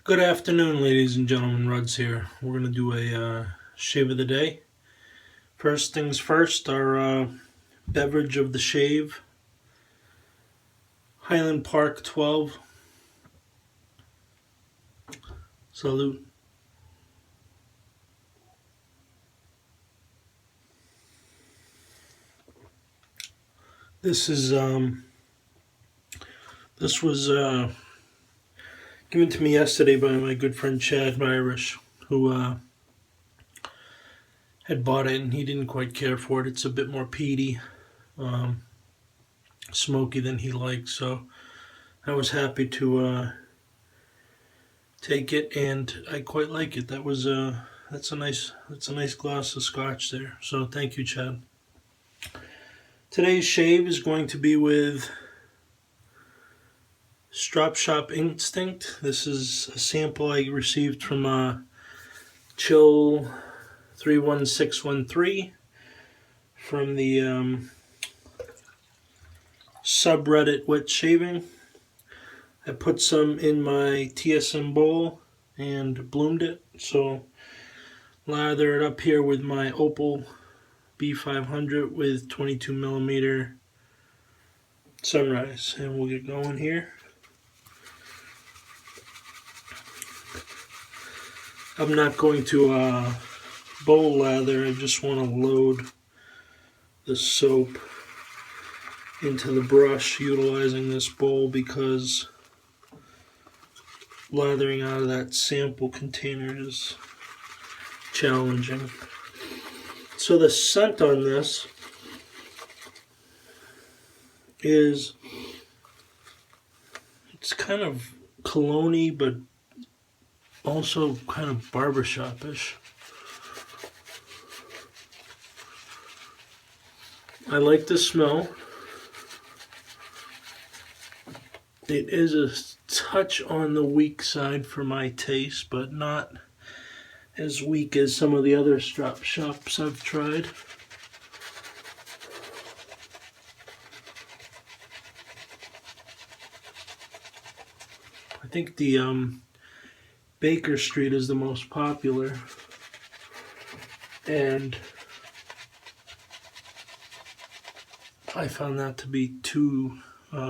Good afternoon, ladies and gentlemen. Ruds here. We're going to do a shave of the day. First things first, our beverage of the shave Highland Park 12. Salute. This is this was given to me yesterday by my good friend Chad Irish, who had bought it and he didn't quite care for it. It's a bit more peaty, smoky than he likes, so I was happy to take it, and I quite like it. That's a nice glass of scotch there. So thank you, Chad. Today's shave is going to be with Strop Shoppe Instinct. This is a sample I received from Chill 31613 from the subreddit Wet Shaving. I put some in my TSM bowl and bloomed it. So lather it up here with my Opal B500 with 22 millimeter Sunrise, and we'll get going here. I'm not going to bowl lather. I just want to load the soap into the brush utilizing this bowl because lathering out of that sample container is challenging. So the scent on this is, it's kind of cologne-y, but also kind of barbershop-ish. I like the smell. It is a touch on the weak side for my taste, but not as weak as some of the other strop shops I've tried. I think the Baker Street is the most popular, and I found that to be too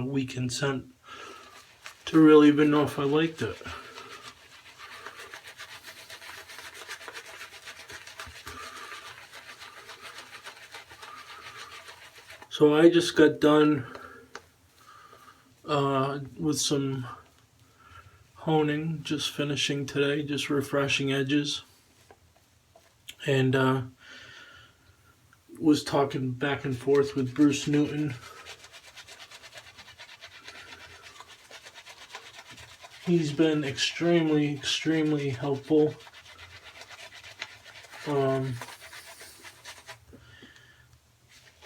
weak in scent to really even know if I liked it. So I just got done with some honing, just finishing today, just refreshing edges, and was talking back and forth with Bruce Newton. He's been extremely helpful.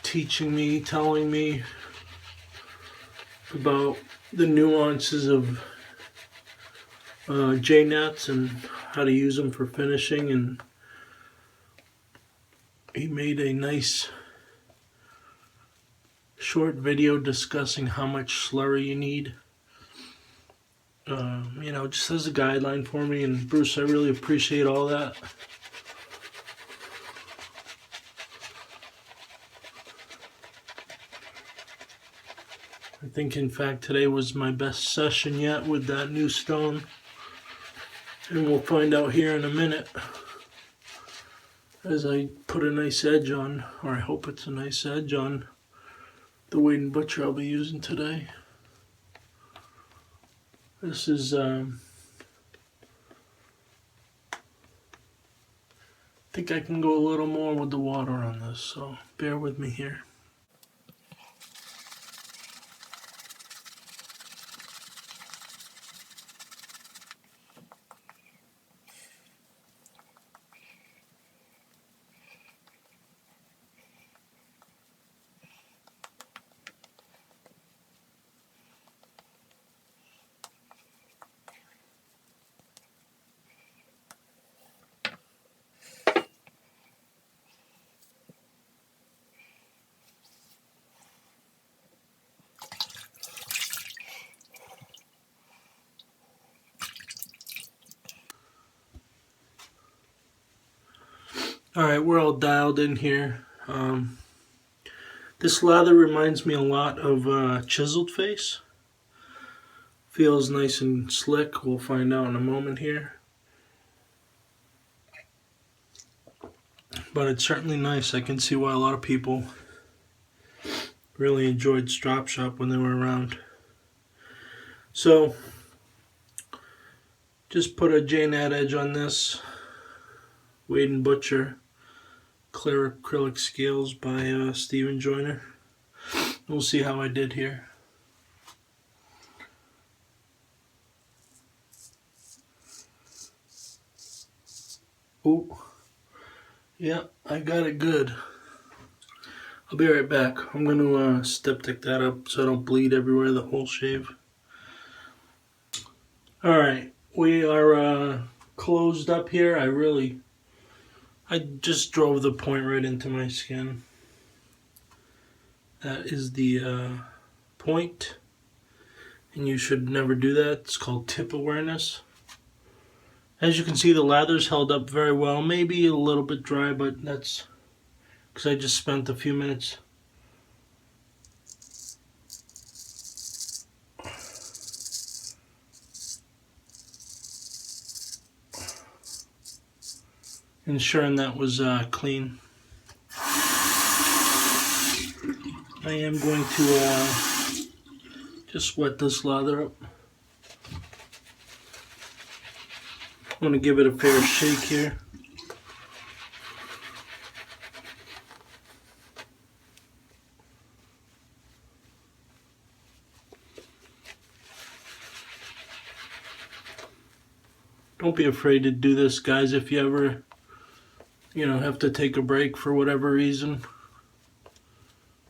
Teaching me, telling me about the nuances of J-nets and how to use them for finishing, and he made a nice short video discussing how much slurry you need. Just as a guideline for me, and Bruce, I really appreciate all that. I think, in fact, today was my best session yet with that new stone, and we'll find out here in a minute as I put a nice edge on, or I hope it's a nice edge on the Wade & Butcher I'll be using today. This is, I think I can go a little more with the water on this, so bear with me here. Alright, we're all dialed in here. This lather reminds me a lot of Chiseled Face. Feels nice and slick. We'll find out in a moment here. But it's certainly nice. I can see why a lot of people really enjoyed Strop Shop when they were around. So, just put a J-Nat edge on this. Wade & Butcher Clear Acrylic Scales by Steven Joyner. We'll see how I did here. Ooh. Yeah, I got it good. I'll be right back. I'm going to step-tick that up so I don't bleed everywhere the whole shave. Alright, we are closed up here. I just drove the point right into my skin. That is the point, and you should never do that. It's called tip awareness. As you can see, the lather's held up very well. Maybe a little bit dry, but that's because I just spent a few minutes ensuring that was clean. I am going to just wet this lather up. I'm going to give it a fair shake here. Don't be afraid to do this, guys, if you ever, have to take a break for whatever reason.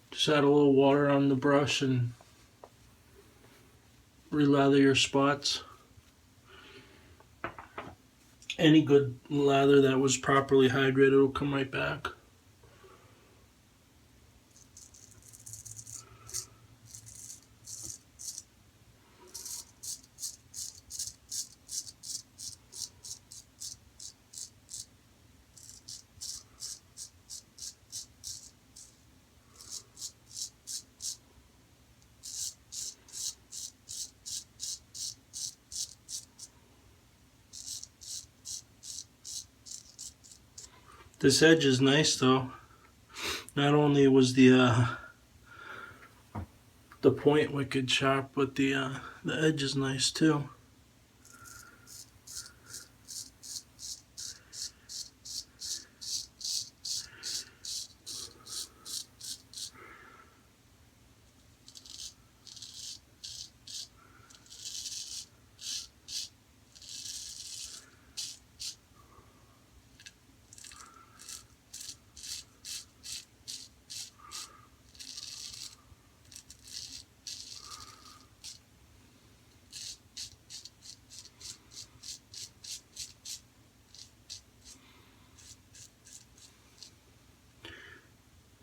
Just add a little water on the brush and relather your spots. Any good lather that was properly hydrated will come right back. This edge is nice though. Not only was the point wicked sharp, but the edge is nice too.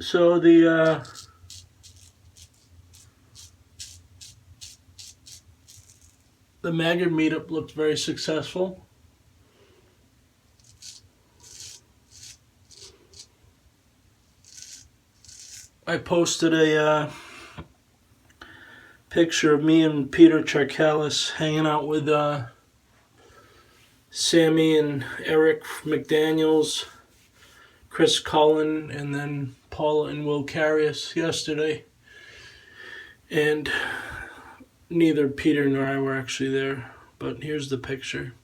So the Maggot meetup looked very successful. I posted a picture of me and Peter Charkalis hanging out with Sammy and Eric McDaniels, Chris Cullen, and then Paula and Will Carius yesterday. And neither Peter nor I were actually there, but here's the picture.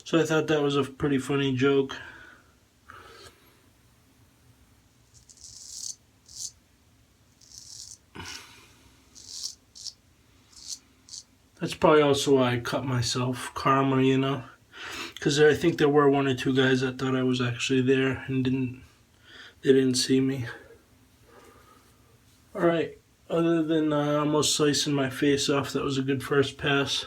So I thought that was a pretty funny joke. That's probably also why I cut myself. Karma, because I think there were one or two guys that thought I was actually there and they didn't see me. Alright, other than almost slicing my face off, that was a good first pass.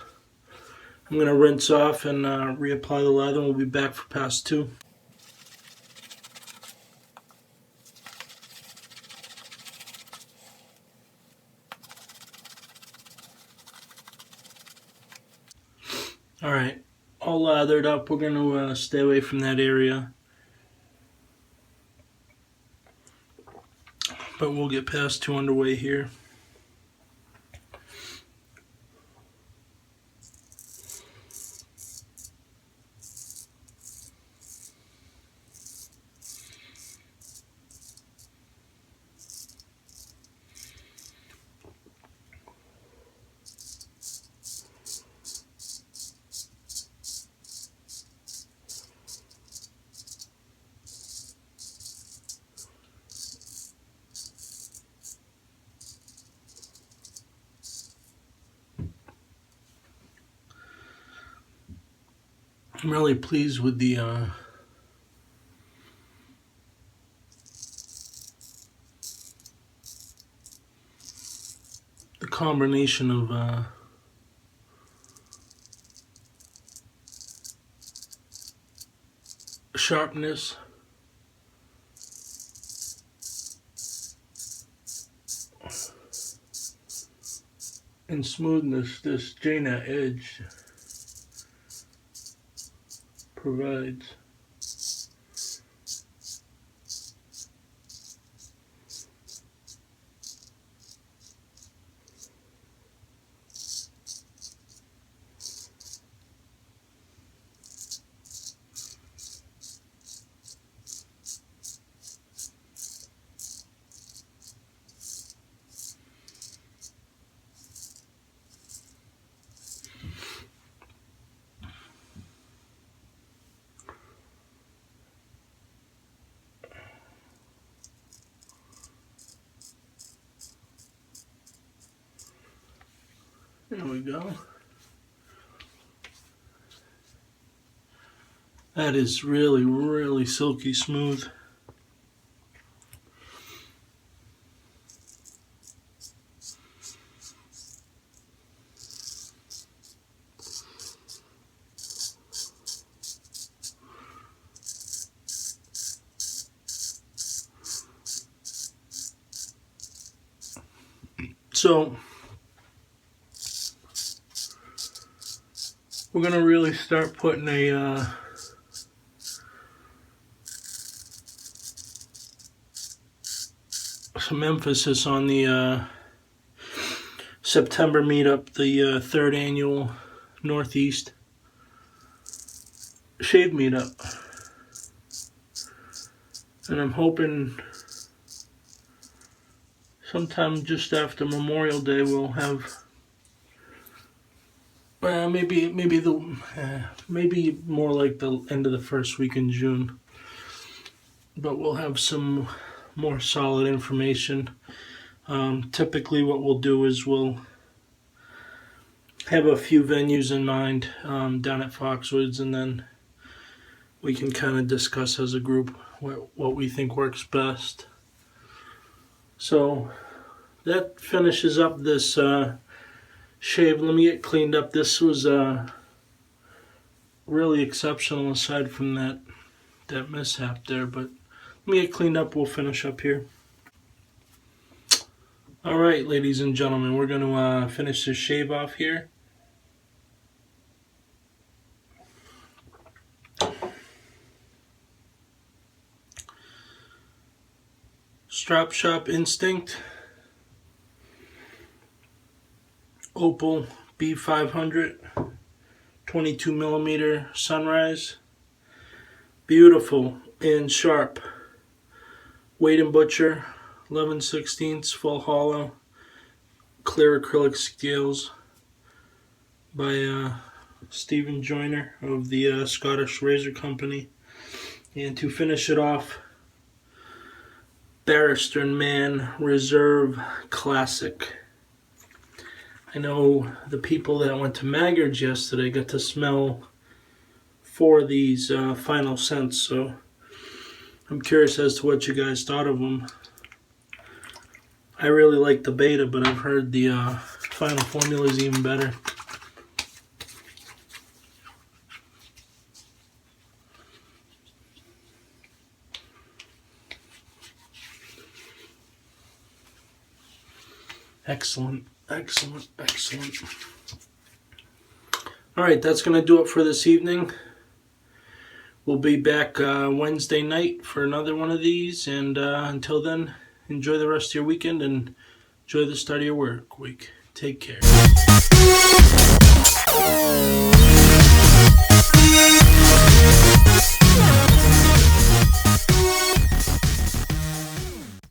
I'm going to rinse off and reapply the lather, and we'll be back for pass 2. Alright, all lathered up. We're going to stay away from that area. But we'll get past 2 underway here. I'm really pleased with the combination of sharpness and smoothness this J-Nut edge provides. There we go. That is really, really silky smooth. So we're going to really start putting some emphasis on the September meetup, the third annual Northeast Shave Meetup. And I'm hoping sometime just after Memorial Day we'll have maybe more like the end of the first week in June, but we'll have some more solid information. Typically what we'll do is we'll have a few venues in mind down at Foxwoods, and then we can kind of discuss as a group what we think works best. So that finishes up this shave. Let me get cleaned up. This was really exceptional aside from that mishap there, but let me get cleaned up. We'll finish up here. Alright, ladies and gentlemen, we're going to finish this shave off here. Strop Shoppe Instinct Opal B500 22mm Sunrise. Beautiful and sharp. Weight & Butcher 11/16 full hollow clear acrylic scales by Stephen Joyner of the Scottish Razor Company. And to finish it off, Barrister & Man Reserve Classic. I know the people that went to Maggard's yesterday got to smell 4 of these final scents, so I'm curious as to what you guys thought of them. I really like the beta, but I've heard the final formula is even better. Excellent, excellent, excellent. Alright, that's going to do it for this evening. We'll be back Wednesday night for another one of these, and until then, enjoy the rest of your weekend and enjoy the start of your work week. Take care.